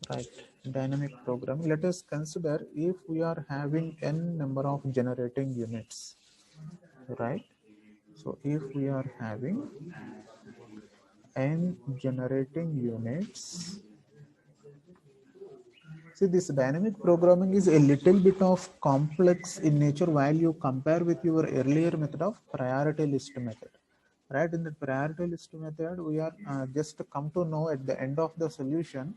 right? Dynamic programming. Let us consider if we are having n number of generating units, right? So if we are having n generating units, see, this dynamic programming is a little bit of complex in nature while you compare with your earlier method of priority list method. Right, in the priority list method, we are just come to know at the end of the solution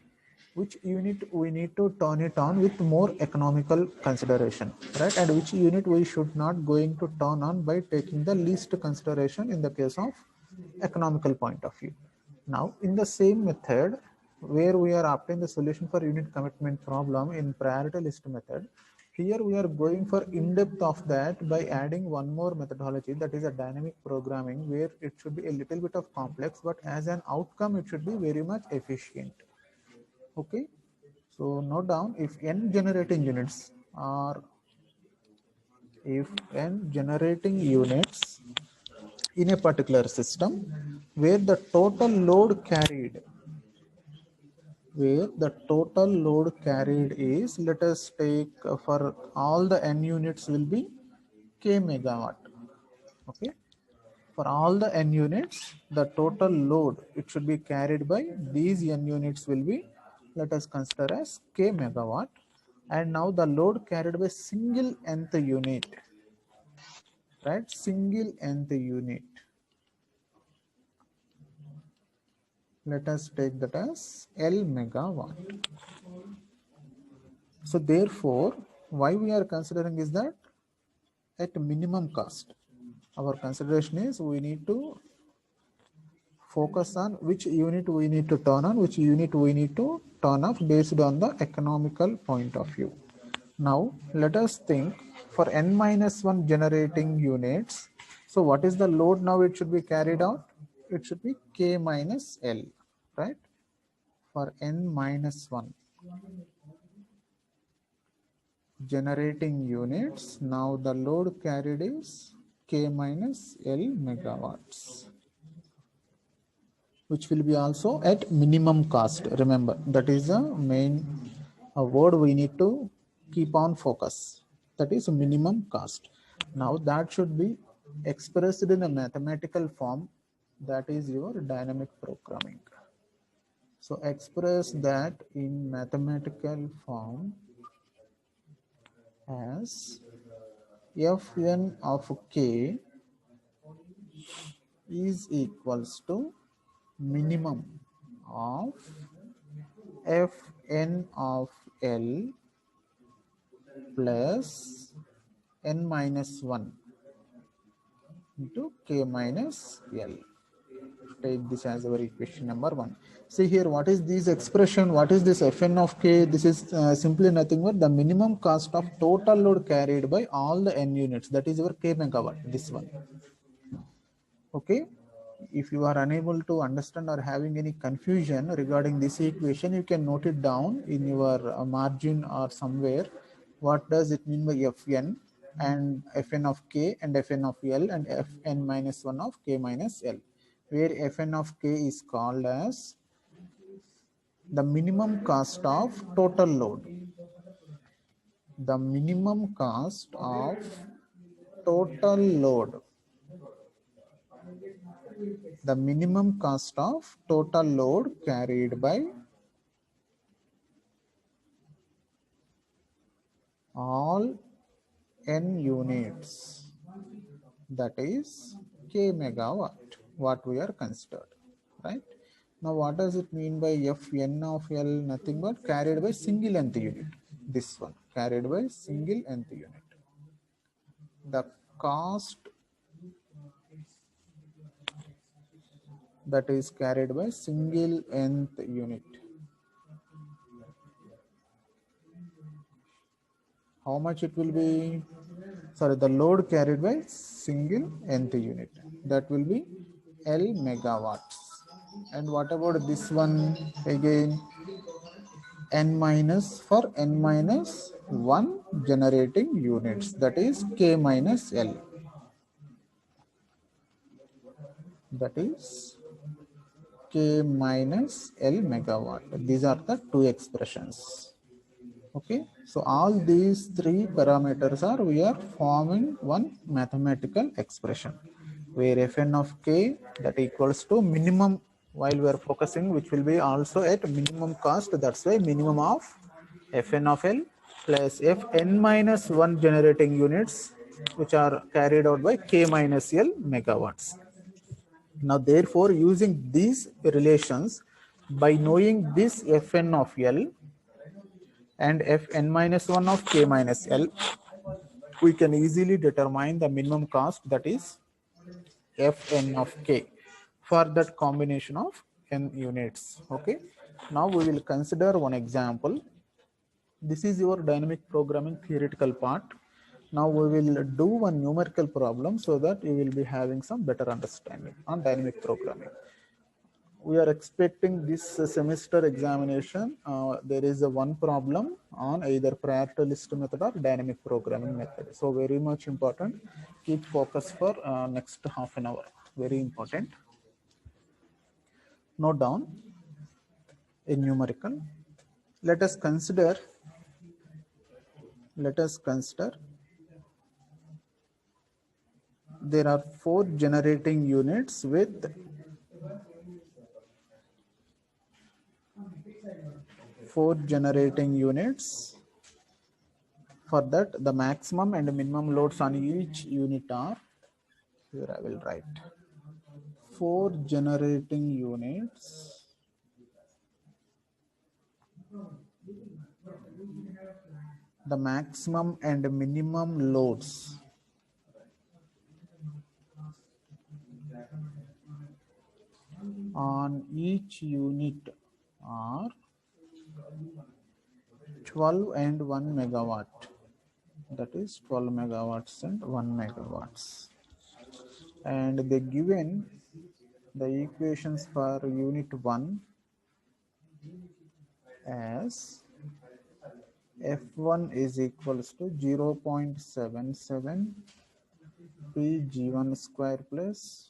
which unit we need to turn it on with more economical consideration, right? And which unit we should not going to turn on by taking the least consideration in the case of economical point of view. Now, in the same method, where we are obtaining the solution for unit commitment problem in priority list method, here we are going for in-depth of that by adding one more methodology, that is a dynamic programming, where it should be a little bit of complex, but as an outcome it should be very much efficient. Okay, so note down, if n generating units are, if n generating units in a particular system where the total load carried, where the total load carried is, let us take for all the n units will be k megawatt. Okay, for all the n units, the total load it should be carried by these n units will be, let us consider as k megawatt. And now the load carried by single nth unit, right? Single nth unit, let us take that as L megawatt. So therefore, why we are considering is that at minimum cost, our consideration is we need to focus on which unit we need to turn on, which unit we need to turn off based on the economical point of view. Now let us think for n minus 1 generating units. So what is the load now it should be carried out? It should be k minus L, right? For n minus 1 generating units, now the load carried is k minus L megawatts, which will be also at minimum cost. Remember, that is the main word we need to keep on focus, that is minimum cost. Now that should be expressed in a mathematical form, that is your dynamic programming. So express that in mathematical form as Fn of k is equals to minimum of Fn of L plus n minus 1 into k minus L. Take this as our equation number 1. See here, what is this expression? What is this Fn of k? This is simply nothing but the minimum cost of total load carried by all the n units. That is your k megawatt, this one. Okay. If you are unable to understand or having any confusion regarding this equation, you can note it down in your margin or somewhere. What does it mean by Fn and Fn of k and Fn of L and Fn minus 1 of k minus L, where Fn of k is called as the minimum cost of total load. The minimum cost of total load. The minimum cost of total load carried by all n units, that is k megawatt, what we are considered, right? Now what does it mean by Fn of L? Nothing but carried by single nth unit. This one, carried by single nth unit. The cost that is carried by single nth unit. How much it will be? Sorry, the load carried by single nth unit, that will be L megawatts. And what about this one? Again, n minus, for n minus 1 generating units, that is k minus L, that is K minus L megawatt. These are the two expressions. Okay, so all these three parameters are, we are forming one mathematical expression where Fn of K that equals to minimum, while we are focusing, which will be also at minimum cost. That's why minimum of Fn of L plus Fn minus 1 generating units, which are carried out by K minus L megawatts. Now, therefore, using these relations, by knowing this Fn of L and Fn minus 1 of K minus L, we can easily determine the minimum cost, that is Fn of K, for that combination of n units. Okay. Now we will consider one example. This is your dynamic programming theoretical part. Now we will do one numerical problem so that you will be having some better understanding on dynamic programming. We are expecting this semester examination. There is a one problem on either priority list method or dynamic programming method. So very much important. Keep focus for next half an hour. Very important. Note down a numerical. Let us consider. There are 4 generating units with 4 generating units. For that, the maximum and minimum loads on each unit are, here I will write 4 generating units. The maximum and minimum loads on each unit are 12 and 1 megawatt. That is 12 megawatts and 1 megawatts. And they given the equations for unit 1 as F1 is equals to 0.77 Pg1 square plus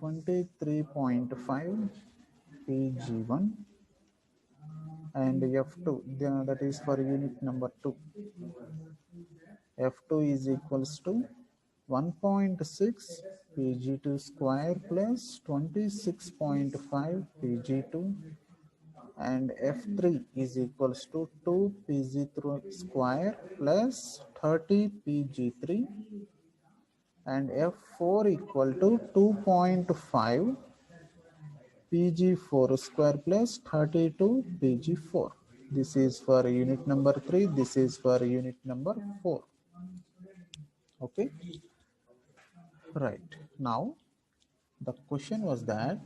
23.5 Pg1, and F2, that is for unit number 2. F2 is equals to 1.6 Pg2 square plus 26.5 Pg2, and F3 is equals to 2 Pg3 square plus 30 Pg3, and F4 equal to 2.5 Pg4 square plus 32 Pg4. This is for unit number 3. This is for unit number 4. Okay. Right. Now, the question was that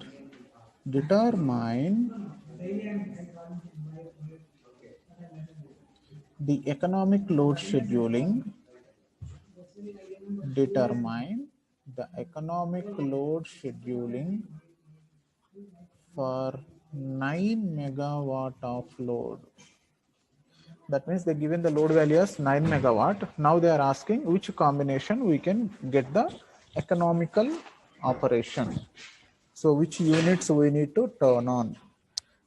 determine the economic load scheduling. Determine the economic load scheduling for 9 megawatt of load. That means they given the load value as 9 megawatt. Now they are asking which combination we can get the economical operation. So which units we need to turn on,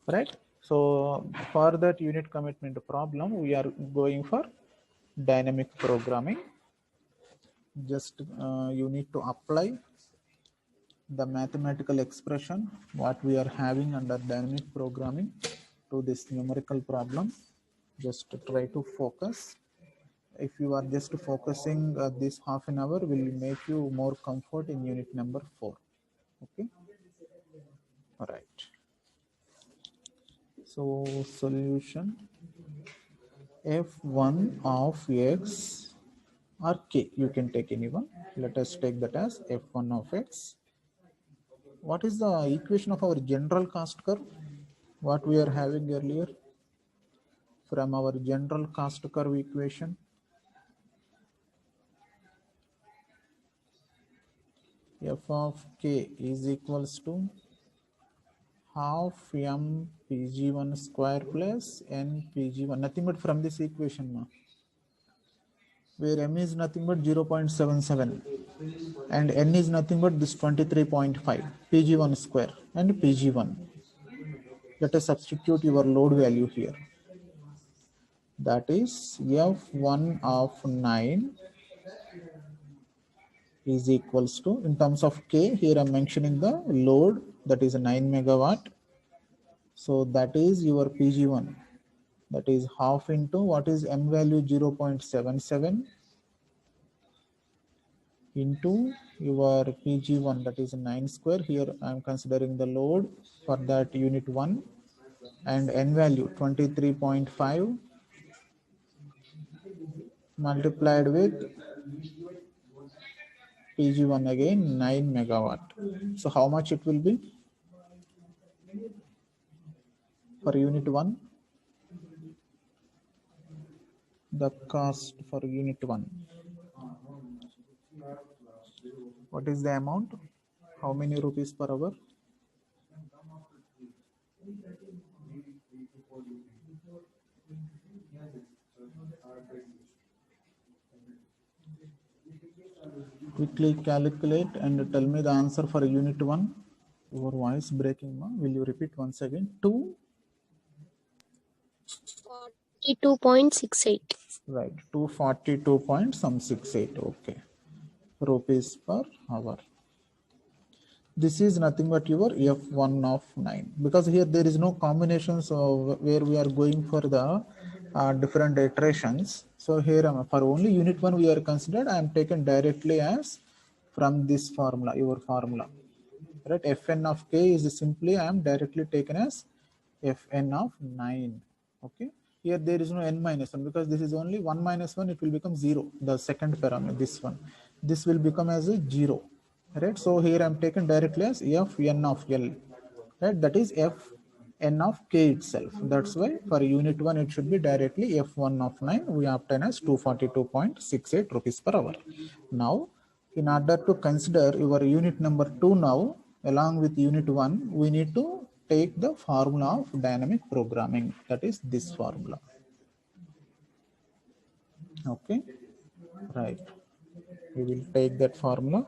right? So for that unit commitment problem, we are going for dynamic programming. Just you need to apply the mathematical expression what we are having under dynamic programming to this numerical problem. Just try to focus. If you are just focusing this half an hour, will make you more comfort in unit number 4. Okay. All right. So solution, F1 of X or K, you can take anyone. Let us take that as F1 of X. What is the equation of our general cost curve? What we are having earlier from our general cost curve equation? F of K is equals to half M Pg1 square plus N Pg1. Nothing but from this equation. where m is nothing but 0.77 and n is nothing but this 23.5, Pg1 square and Pg1. Let us substitute your load value here. That is F1 of 9 is equals to, in terms of K, here I am mentioning the load, that is 9 megawatt. So that is your Pg1, that is half into what is m value 0.77 into your Pg1, that is 9 square. Here I am considering the load for that unit 1, and n value 23.5 multiplied with Pg1 again 9 megawatt. So how much it will be for unit 1? The cost for unit 1. What is the amount? How many rupees per hour? Quickly calculate and tell me the answer for unit 1. Your voice breaking, ma. Will you repeat once again? 42.68. Right, 242.68. Okay, rupees per hour. This is nothing but your F1 of 9, because here there is no combinations of where we are going for the different iterations. So here for only unit 1 we are considered, I am taken directly as from this formula, your formula, right? Fn of k is simply I am directly taken as Fn of 9. Okay, here there is no n minus 1, because this is only 1 minus 1, it will become 0. The second parameter, this will become as a 0, right? So here I am taken directly as Fn of L, right? That is Fn of k itself. That's why for unit 1 it should be directly F1 of 9. We obtain as 242.68 rupees per hour. Now, in order to consider your unit number 2 now, along with unit 1, we need to take the formula of dynamic programming, that is this formula. Okay, right. We will take that formula,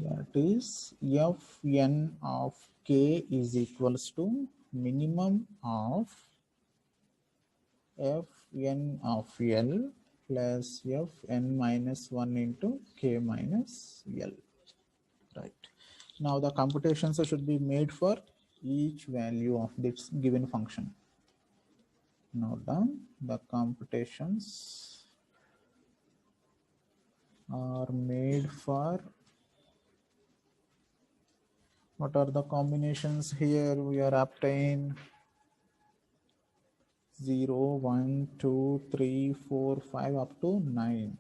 that is Fn of k is equals to minimum of Fn of L plus Fn minus 1 into k minus L. Right. Now the computations should be made for each value of this given function. Note down the computations are made for, what are the combinations here? We are obtain 0, 1, 2, 3, 4, 5 up to 9.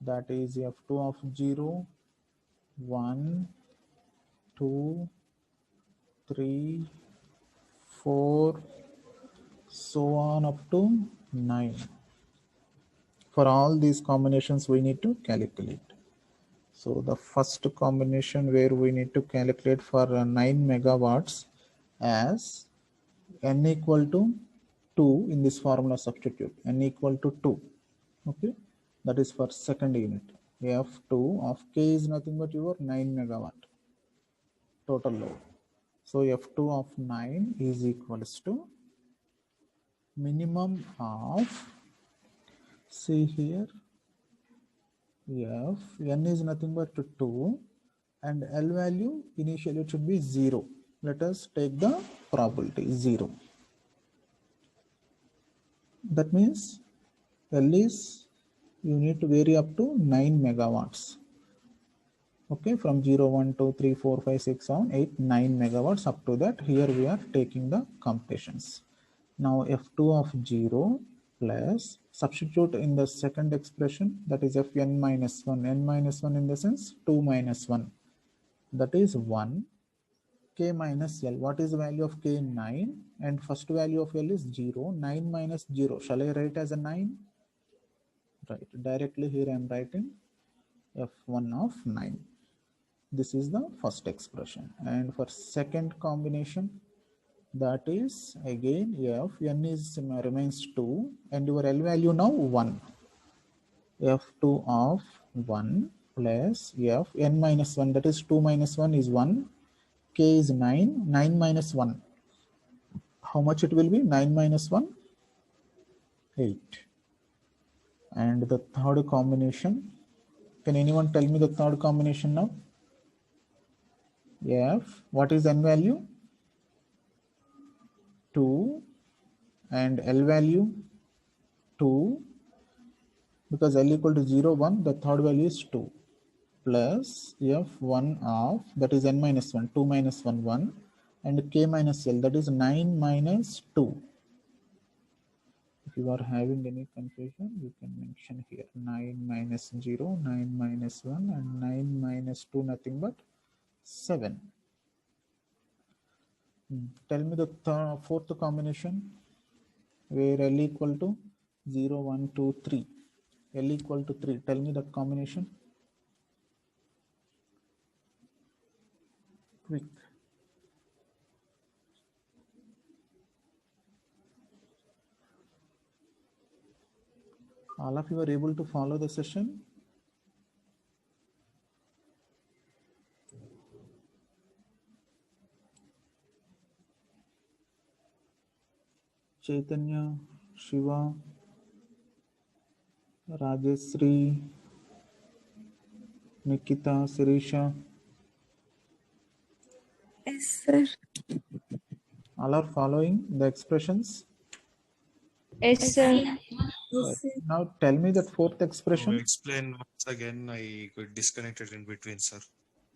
That is F2 of 0, 1, 2, 3, 4, so on up to 9. For all these combinations we need to calculate. So the first combination where we need to calculate for 9 megawatts as n equal to 2, in this formula substitute n equal to 2. Okay, that is for second unit. F2 of k is nothing but your 9 megawatt total load. So F2 of 9 is equals to minimum of, see here, n is nothing but 2 and L value initially it should be 0. Let us take the probability 0. That means L is, you need to vary up to 9 megawatts. Okay, from 0, 1, 2, 3, 4, 5, 6, 7, 8, 9 megawatts up to that. Here we are taking the computations. Now F2 of 0 plus, substitute in the second expression, that is Fn minus 1. N minus 1 in the sense 2 minus 1. That is 1. K minus L. What is the value of K? 9. And first value of L is 0. 9 minus 0. Shall I write as a 9? Right. Directly here I am writing F1 of 9. This is the first expression. And for second combination, that is again f, n is remains 2 and your L value now 1. F2 of 1 plus f n minus 1, that is 2 minus 1 is 1, k is 9, 9 minus 1. How much it will be? 9 minus 1, 8. And the third combination, can anyone tell me the third combination now? F, what is n value? 2 and L value 2, because L equal to 0, 1, the third value is 2 plus F1 of, that is n minus 1, 2 minus 1, 1 and k minus L, that is 9 minus 2. If you are having any confusion, you can mention here 9 minus 0, 9 minus 1 and 9 minus 2, nothing but 7. Tell me the fourth combination where L equal to 0, 1, 2, 3. L equal to 3. Tell me the combination. Quick. All of you are able to follow the session? Chaitanya, Shiva, Rajeshri, Nikita, Sirisha. Yes, sir. All are following the expressions? Yes, sir. Right. Now tell me that fourth expression. Explain once again. I got disconnected in between, sir.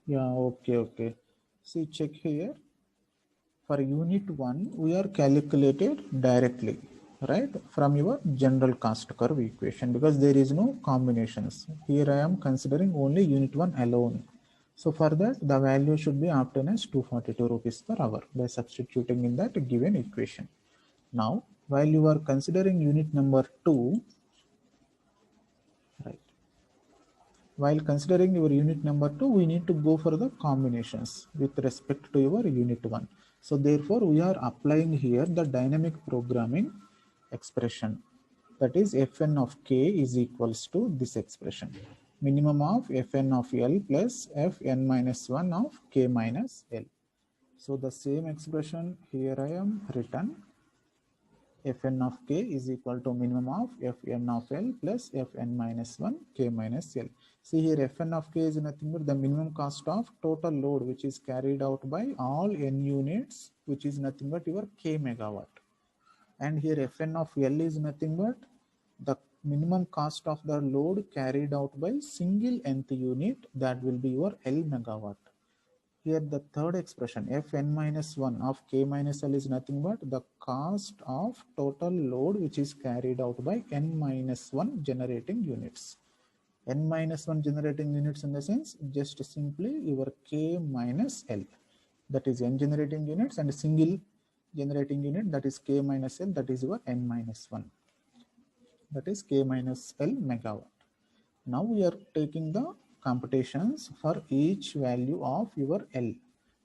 Yeah, okay. See, check here. For unit 1, we are calculated directly, right, from your general cost curve equation, because there is no combinations. Here I am considering only unit 1 alone. So for that, the value should be obtained as 242 rupees per hour by substituting in that given equation. Now, while you are considering unit number 2, right, while considering your unit number 2, we need to go for the combinations with respect to your unit 1. So therefore, we are applying here the dynamic programming expression. That is Fn of k is equals to this expression. Minimum of Fn of L plus Fn minus 1 of k minus L. So the same expression here I am written. Fn of k is equal to minimum of Fn of L plus Fn minus 1 k minus L. See here, Fn of k is nothing but the minimum cost of total load which is carried out by all n units, which is nothing but your k megawatt. And here Fn of L is nothing but the minimum cost of the load carried out by single nth unit, that will be your L megawatt. Here the third expression Fn minus 1 of k minus L is nothing but the cost of total load which is carried out by n minus 1 generating units. N minus 1 generating units in the sense just simply your k minus L, that is n generating units, and single generating unit, that is k minus L, that is your n minus 1, that is k minus L megawatt. Now we are taking the computations for each value of your L.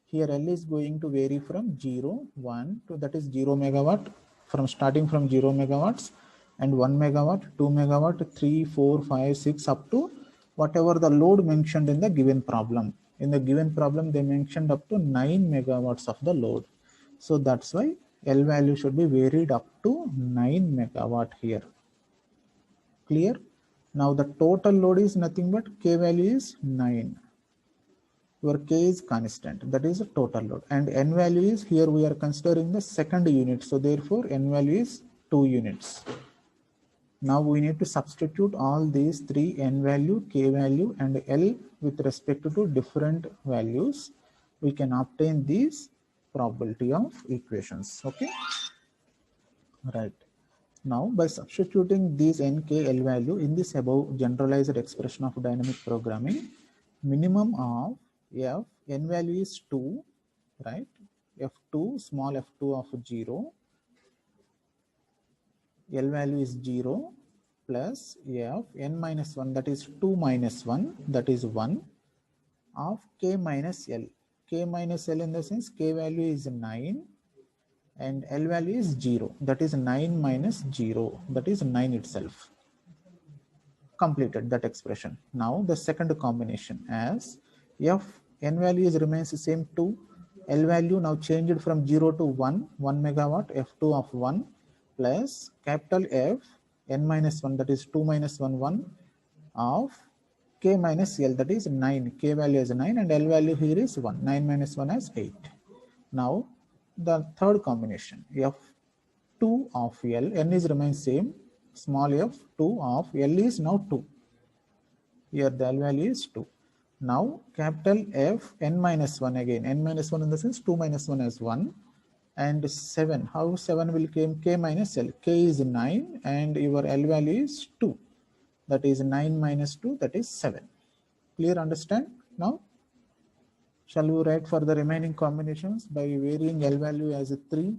Here L is going to vary from 0, 1 to, that is 0 megawatt, from starting from 0 megawatts, and 1 megawatt, 2 megawatt, 3, 4, 5, 6 up to whatever the load mentioned in the given problem. In the given problem they mentioned up to 9 megawatts of the load. So that's why L value should be varied up to 9 megawatt here. Clear? Now the total load is nothing but k value is 9. Your k is constant, that is the total load, and n value is, here we are considering the second unit, so therefore n value is 2 units. Now we need to substitute all these three, n value, k value and L, with respect to different values. We can obtain these probability of equations. Okay, right. Now, by substituting these n, k, L value in this above generalized expression of dynamic programming, minimum of f, n value is 2, right? F2, small f2 of 0, L value is 0, plus f, n minus 1, that is 2 minus 1, that is 1, of k minus L. K minus L in the sense k value is 9, and L value is 0. That is 9 minus 0. That is 9 itself. Completed that expression. Now the second combination as f n value is remains the same 2. L value now changed from 0 to 1 megawatt f2 of 1 plus capital F n minus 1 that is 2 minus 1 1 of k minus L that is 9. K value is 9 and L value here is 1. 9 minus 1 is 8. Now the third combination f2 of L, n is remains same, small f2 of L is now 2. Here the L value is 2. Now capital F n minus 1 again, n minus 1 in the sense 2 minus 1 is 1 and 7. How 7 will came? K minus L. K is 9 and your L value is 2. That is 9 minus 2, that is 7. Clear, understand? Now shall we write for the remaining combinations by varying L value as a 3?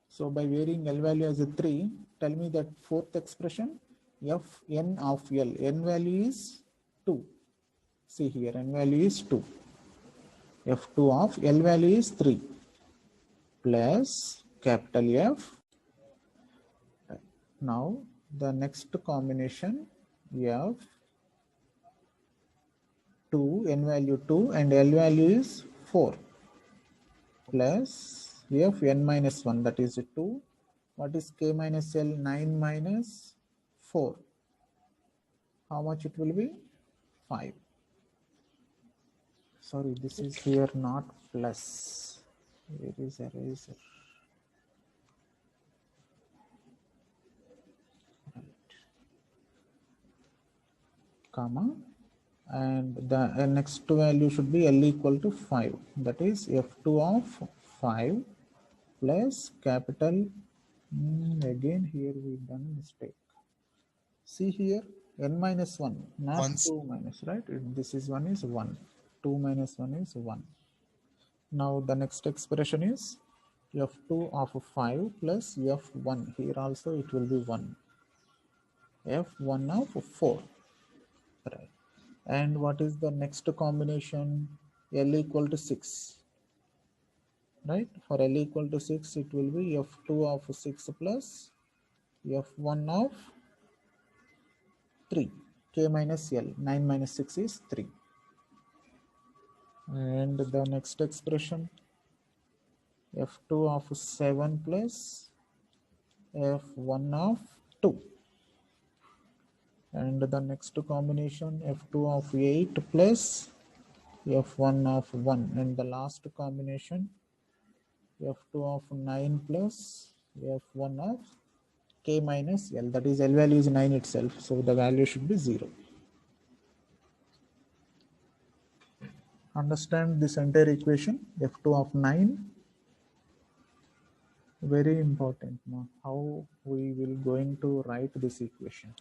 So by varying L value as a 3, tell me that fourth expression, f n of L, n value is 2. See here, n value is 2. f2 of L value is 3 plus capital F. Now the next combination, f2 n value 2 and L value is 4 plus f n minus 1 that is 2. What is k minus L? 9 minus 4. How much it will be? 5. Sorry, this is here not plus. Where is eraser? Right. Comma. And the next value should be L equal to 5. That is f2 of 5 plus capital. Again here we done mistake. See here n minus 1, not Once. 2 minus, right? This is 1 is 1. 2 minus 1 is 1. Now the next expression is f2 of 5 plus f1. Here also it will be 1. f1 of 4. Right. And what is the next combination? L equal to 6. Right? For L equal to 6, it will be f2 of 6 plus f1 of 3. K minus L. 9 minus 6 is 3. And the next expression, f2 of 7 plus f1 of 2. And the next combination, f2 of 8 plus f1 of 1. And the last combination, f2 of 9 plus f1 of k minus L. That is L value is 9 itself. So the value should be 0. Understand this entire equation, f2 of 9. Very important. Now, how we will going to write this equation.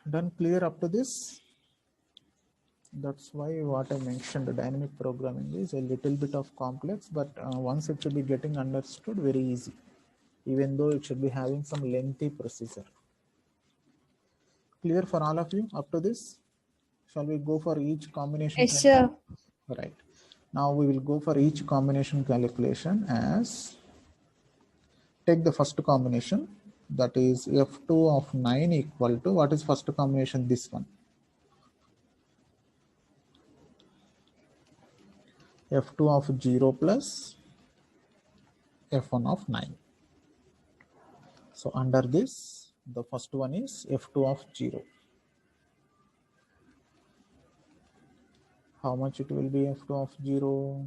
Done, clear up to this? That's why what I mentioned, the dynamic programming is a little bit of complex, but once it should be getting understood, very easy, even though it should be having some lengthy procedure. Clear for all of you up to this? Shall we go for each combination? Yes, sir. Right. Now we will go for each combination calculation as, take the first combination, that is f2 of 9 equal to, what is first combination? This one. f2 of 0 plus f1 of 9. So under this, the first one is f2 of 0. How much it will be f2 of 0?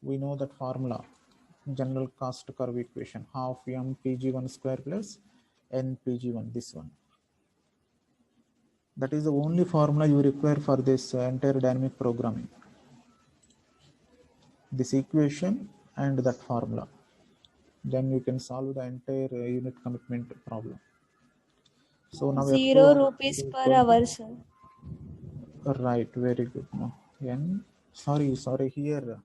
We know that formula, general cost curve equation, half m pg1 square plus n pg1, this one. That is the only formula you require for this entire dynamic programming. This equation and that formula. Then you can solve the entire unit commitment problem. So now 0 rupees per hour, sir. Right, very good. No. N, sorry, here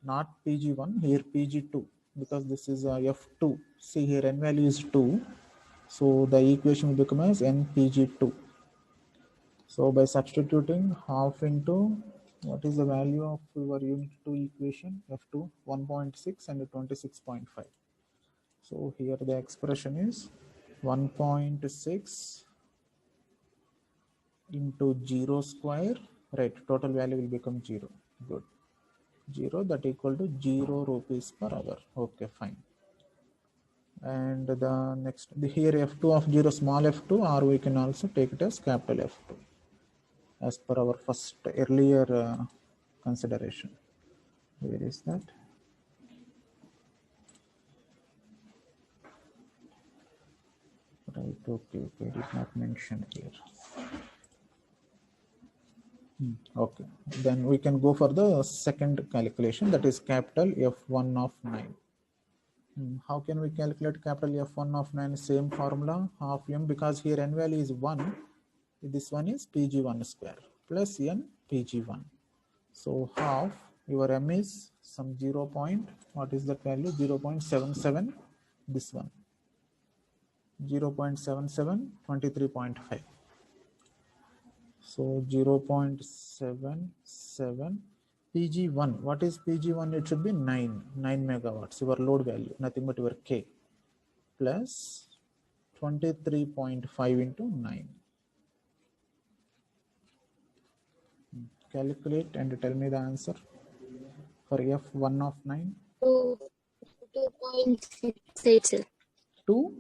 not PG1, here PG2, because this is F2. See here n value is 2. So the equation will become as n PG2. So by substituting half into What is the value of your unit 2 equation? F2 1.6 and 26.5. So here the expression is 1.6 into 0 square, right? Total value will become 0. Good. 0, that equal to 0 rupees per hour. Okay, fine. And the next, here F2 of 0, small f2, or we can also take it as capital F2 as per our first earlier consideration. Where is that? Right, okay, did not mention here. Okay, then we can go for the second calculation, that is capital F1 of 9. How can we calculate capital F1 of 9? Same formula, half m, because here n value is 1. This one is Pg1 square plus n Pg1. So half, your m is some 0. What is that value? 0.77. This one 0.77, 23.5. So 0.77 Pg1. What is Pg1? It should be 9 megawatts. Your load value, nothing but your K, plus 23.5 into 9. Calculate and tell me the answer for F1 of 9. 2.68. 2.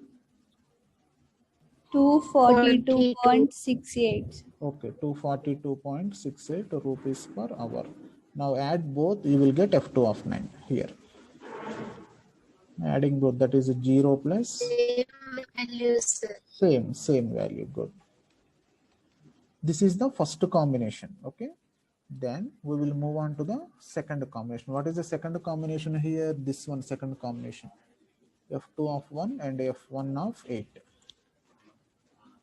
242.68. Okay, 242.68 rupees per hour. Now add both, you will get F2 of 9 here. Adding both, that is 0 plus same value. Good. This is the first combination. Okay, then we will move on to the second combination. What is the second combination here? This one, second combination, F2 of 1 and F1 of 8.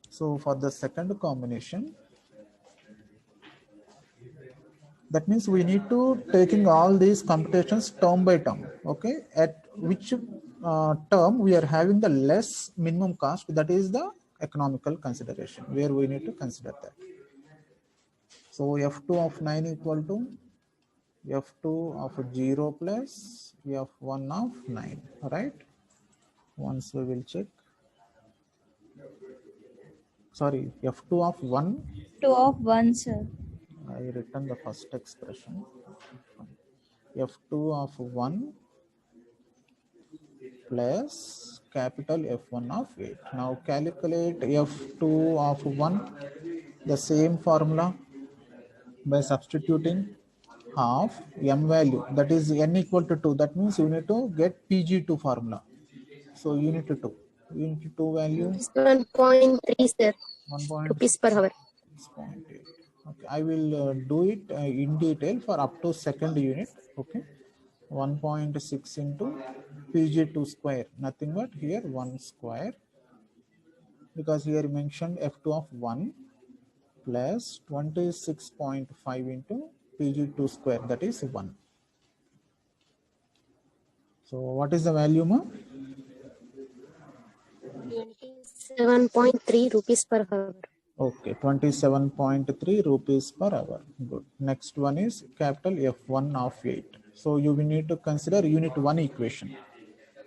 So for the second combination, that means we need to taking all these computations term by term. Okay, at which term we are having the less minimum cost, that is the economical consideration, where we need to consider that. So F2 of 9 equal to F2 of 0 plus F1 of 9, right? Once we will check. Sorry, F2 of 1. 2 of 1, sir. I written the first expression. F2 of 1 plus capital F1 of 8. Now calculate F2 of 1, the same formula, by substituting half m value, that is n equal to 2. That means you need to get Pg2 formula. So unit 2 value 1.3, sir. 1. Rupees per hour. 6.8. Okay, I will do it in detail for up to second unit. Okay, 1.6 into Pg2 square, nothing but here 1 square, because here mentioned F2 of 1 plus 26.5 into Pg2 square, that is 1. So what is the value, ma? 27.3 rupees per hour. Okay, 27.3 rupees per hour. Good. Next one is capital F1 of 8. So you will need to consider unit 1 equation.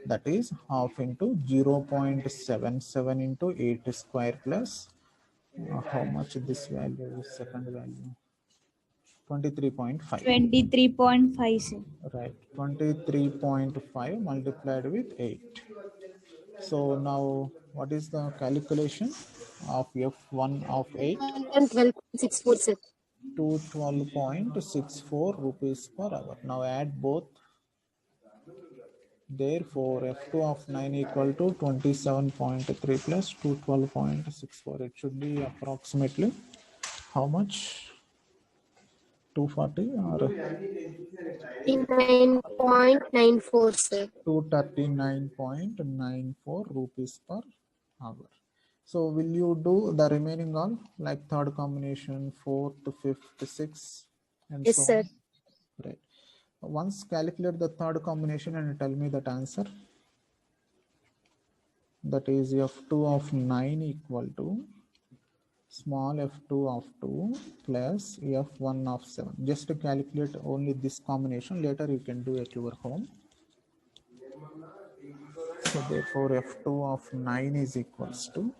That is half into 0.77 into 8 square plus how much this value is, second value, 23.5. 23.5, sir. Right, 23.5 multiplied with 8. So now what is the calculation of F1 of 8? 212.64, sir. 212.64 rupees per hour. Now add both. Therefore, F2 of 9 equal to 27.3 plus 212.64. It should be approximately how much? 240 or 39.94, sir. 239.94 rupees per hour. So will you do the remaining all, like third combination, fourth, fifth, sixth, and Yes, so sir. on? Right. Once calculate the third combination and tell me that answer. That is F2 of 9 equal to small f2 of 2 plus f1 of 7. Just to calculate only this combination. Later you can do at your home. So therefore f2 of 9 is equals to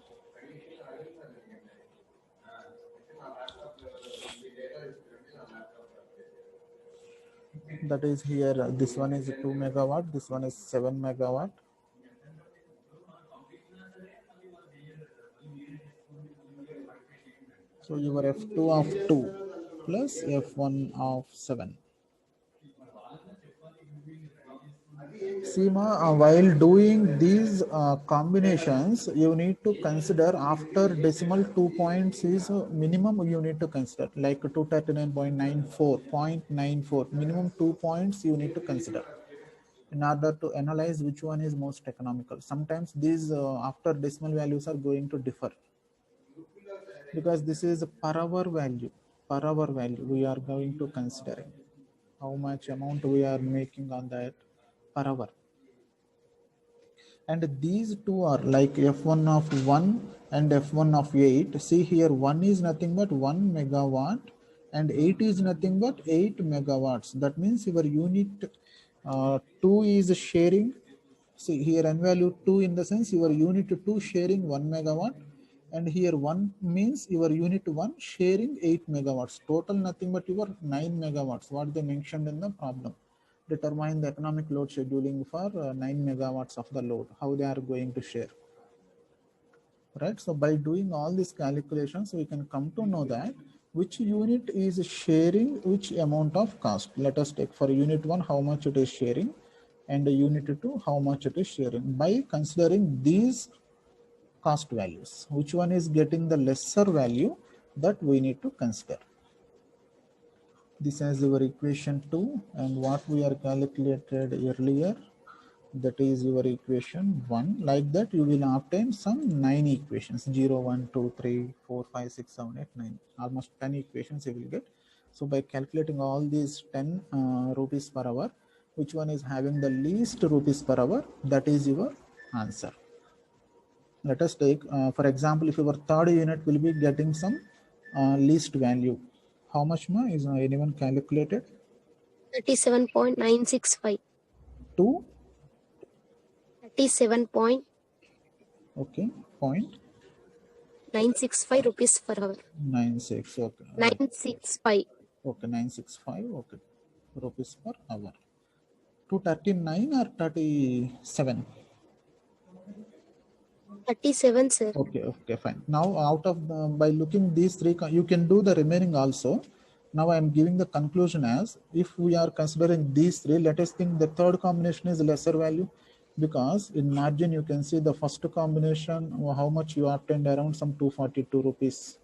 that is here this one is 2 megawatt, this one is 7 megawatt. So your f2 of 2 plus f1 of 7. Seema, while doing these combinations, you need to consider after decimal 2 points is minimum you need to consider, like 239.94, minimum 2 points you need to consider in order to analyze which one is most economical. Sometimes these after decimal values are going to differ because this is per hour value. Per hour value we are going to considering how much amount we are making on that per hour. And these two are like f1 of 1 and f1 of 8. See here, 1 is nothing but 1 megawatt and 8 is nothing but 8 megawatts. That means your unit 2 is sharing. See here n value 2 in the sense your unit 2 sharing 1 megawatt, and here 1 means your unit 1 sharing 8 megawatts. Total nothing but your 9 megawatts, what they mentioned in the problem. Determine the economic load scheduling for 9 megawatts of the load, how they are going to share. Right, so by doing all these calculations, we can come to know that which unit is sharing which amount of cost. Let us take for unit 1 how much it is sharing, and unit 2 how much it is sharing. By considering these cost values, which one is getting the lesser value, that we need to consider. This is your equation 2, and what we are calculated earlier, that is your equation 1. Like that you will obtain some 9 equations, 0, 1, 2, 3, 4, 5, 6, 7, 8, 9, almost 10 equations you will get. So by calculating all these 10 rupees per hour, which one is having the least rupees per hour, that is your answer. Let us take for example, if your third unit will be getting some least value, how much more is anyone calculated? 37.965. 2 37.965 okay point rupees per hour. 96 okay 965. okay 965 okay rupees per hour. 239 or 37? 37, sir. Okay, fine. Now out of by looking these three, you can do the remaining also. Now I am giving the conclusion as, if we are considering these three, let us think the third combination is lesser value, because in margin you can see the first combination how much you obtained, around some 242 rupees,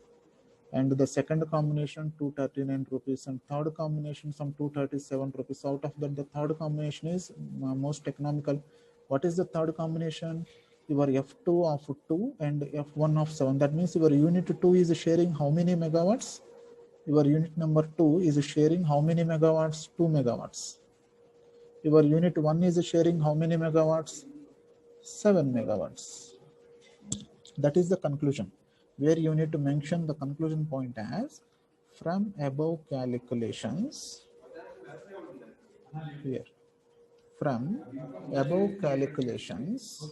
and the second combination 239 rupees, and third combination some 237 rupees. Out of that, the third combination is most economical. What is the third combination? Your f2 of 2 and f1 of 7. That means your unit 2 is sharing how many megawatts? Your unit number 2 is sharing how many megawatts? 2 megawatts. Your unit 1 is sharing how many megawatts? 7 megawatts. That is the conclusion, where you need to mention the conclusion point as, from above calculations, here, from above calculations,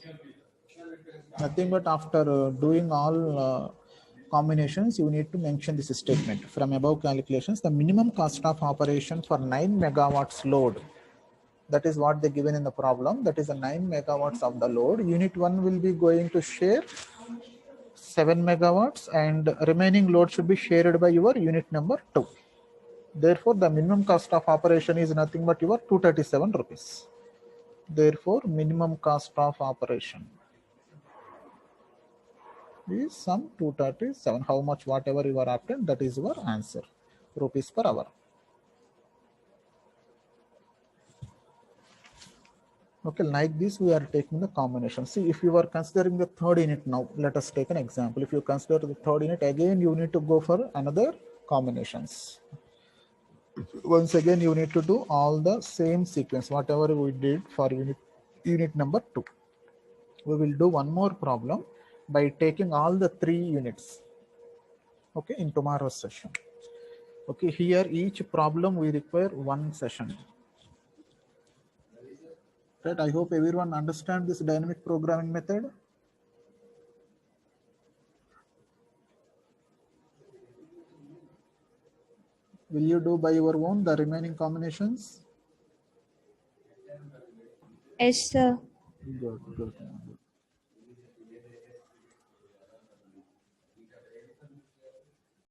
nothing but after doing all combinations, you need to mention this statement. From above calculations, the minimum cost of operation for 9 megawatts load, that is what they given in the problem, that is the 9 megawatts of the load. Unit 1 will be going to share 7 megawatts, and remaining load should be shared by your unit number 2. Therefore, the minimum cost of operation is nothing but your 237 rupees. Therefore, minimum cost of operation is some 237. How much, whatever you are obtained, that is your answer, rupees per hour. Okay, like this we are taking the combination. See, if you are considering the third unit now, let us take an example. If you consider the third unit, again you need to go for another combinations. Once again you need to do all the same sequence, whatever we did for unit number 2. We will do one more problem by taking all the 3 units. Okay, in tomorrow's session. Okay, here each problem we require one session. Right, I hope everyone understand this dynamic programming method. Will you do by your own the remaining combinations? Yes, sir. Good, good.